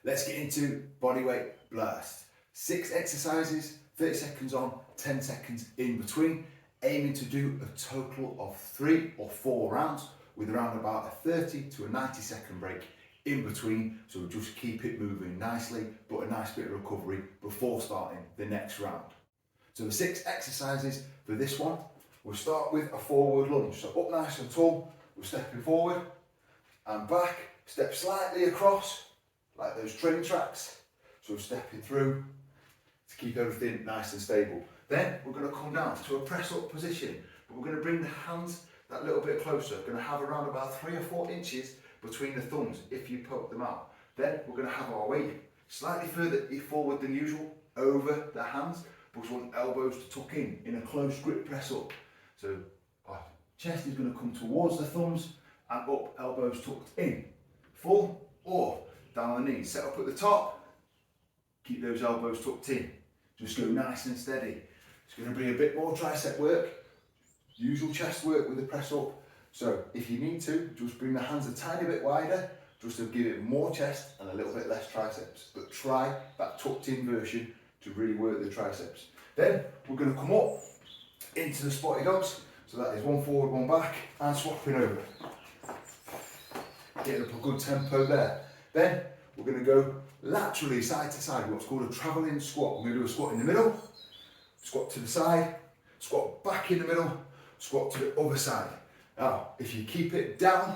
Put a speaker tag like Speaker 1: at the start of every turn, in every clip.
Speaker 1: Let's get into Bodyweight Blast. 6 exercises, 30 seconds on, 10 seconds in between, aiming to do a total of 3 or 4 rounds with around about a 30 to a 90-second break in between, so we'll just keep it moving nicely, but a nice bit of recovery before starting the next round. So the 6 exercises for this one, we'll start with a forward lunge. So up nice and tall, we're stepping forward and back, step slightly across, like those train tracks. So we're stepping through to keep everything nice and stable. Then we're going to come down to a press up position, but we're going to bring the hands that little bit closer. We're going to have around about 3 or 4 inches between the thumbs if you poke them out. Then we're going to have our weight slightly further forward than usual over the hands, but we want elbows to tuck in a close grip press up. So our chest is going to come towards the thumbs and up, elbows tucked in. Full or down on the knees. Set up at the top, keep those elbows tucked in. Just go nice and steady. It's going to be a bit more tricep work, usual chest work with the press up. So if you need to, just bring the hands a tiny bit wider, just to give it more chest and a little bit less triceps. But try that tucked in version to really work the triceps. Then we're going to come up into the Spotty Dogs. So that is 1 forward, 1 back, and swapping over. Getting up a good tempo there. Then we're going to go laterally side to side, what's called a travelling squat. We're going to do a squat in the middle, squat to the side, squat back in the middle, squat to the other side. Now, if you keep it down,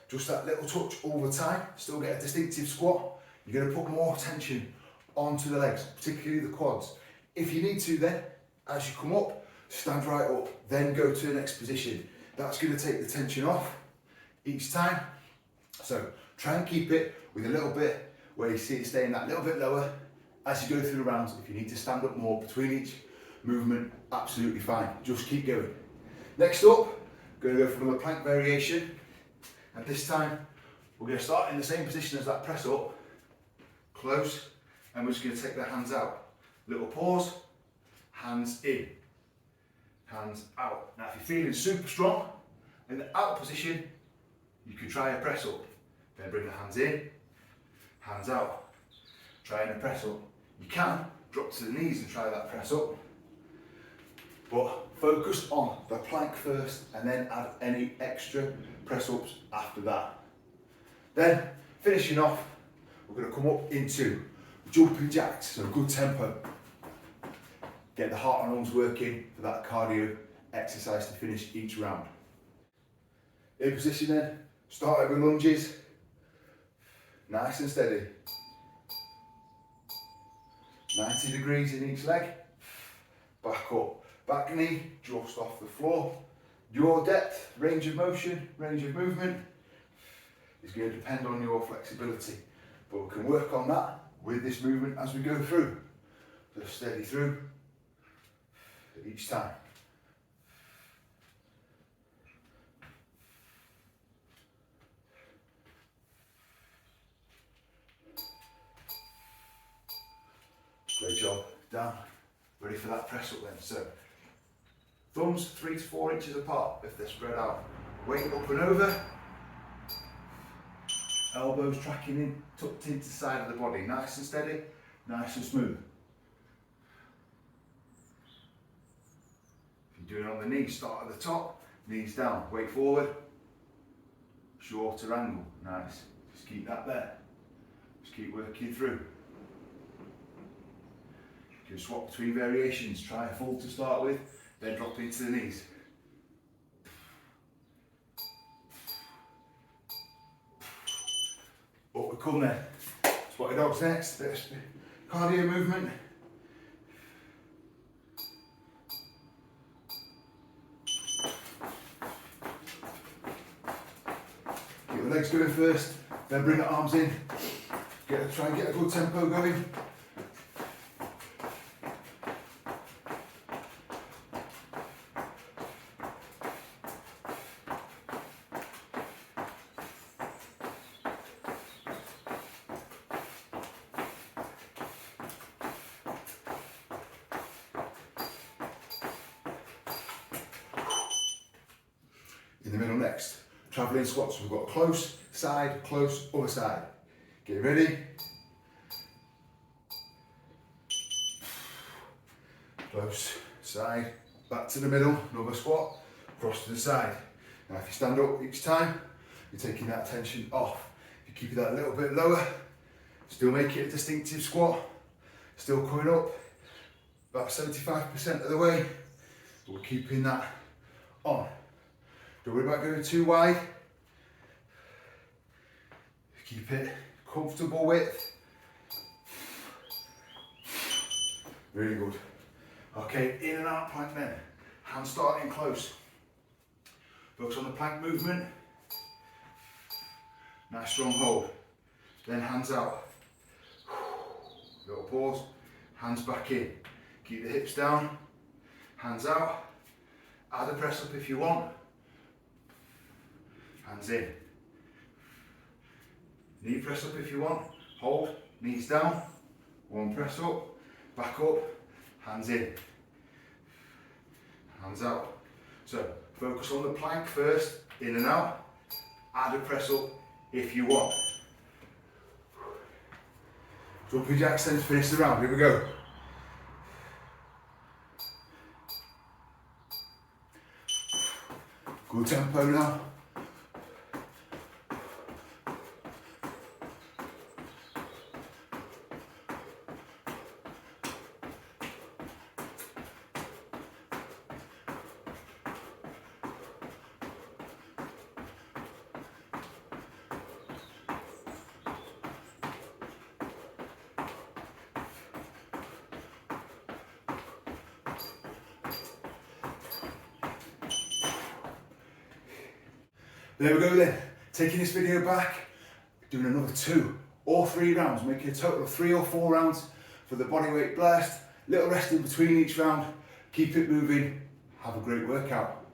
Speaker 1: just that little touch all the time, still get a distinctive squat, you're going to put more tension onto the legs, particularly the quads. If you need to then, as you come up, stand right up, then go to the next position. That's going to take the tension off each time. So try and keep it with a little bit where you see it staying that little bit lower as you go through the rounds. If you need to stand up more between each movement, absolutely fine. Just keep going. Next up, going to go for another plank variation. And this time, we're going to start in the same position as that press up, close, and we're just going to take the hands out. Little pause, hands in, hands out. Now, if you're feeling super strong, in the out position, you can try a press up. Then bring the hands in, hands out. Trying a press up. You can drop to the knees and try that press up. But focus on the plank first and then add any extra press ups after that. Then, finishing off, we're going to come up into jumping jacks, so good tempo. Get the heart and lungs working for that cardio exercise to finish each round. In position then, starting with lunges, nice and steady. 90 degrees in each leg, back up. Back knee just off the floor. Your depth, range of motion, range of movement is going to depend on your flexibility. But we can work on that with this movement as we go through. So steady through each time. Great job. Down. Ready for that press up then. So thumbs 3 to 4 inches apart if they're spread out. Weight up and over. Elbows tracking in, tucked into the side of the body. Nice and steady, nice and smooth. If you're doing it on the knees, start at the top, knees down, weight forward. Shorter angle, nice. Just keep that there. Just keep working through. You can swap between variations, try a full to start with, then drop into the knees. Up we come then. Spotty Dogs next, bit of cardio movement. Get the legs going first, then bring the arms in. Try and get a good tempo going. In the middle next, travelling squats. We've got close, side, close, other side. Get ready, close, side, back to the middle, another squat, cross to the side. Now if you stand up each time, you're taking that tension off. If you keep it that little bit lower, still make it a distinctive squat, still coming up about 75% of the way, but we're keeping that on. Don't worry about going too wide. Keep it comfortable width. Really good. Okay, in and out plank then. Hands starting close. Focus on the plank movement. Nice strong hold. Then hands out. Little pause. Hands back in. Keep the hips down. Hands out. Add a press up if you want. Hands in. Knee press up if you want. Hold. Knees down. One press up. Back up. Hands in. Hands out. So focus on the plank first. In and out. Add a press up if you want. Jumping jacks then to finish the round. Here we go. Good tempo now. There we go then, taking this video back, doing another 2 or 3 rounds, making a total of 3 or 4 rounds for the Bodyweight Blast. Little rest in between each round, keep it moving, have a great workout.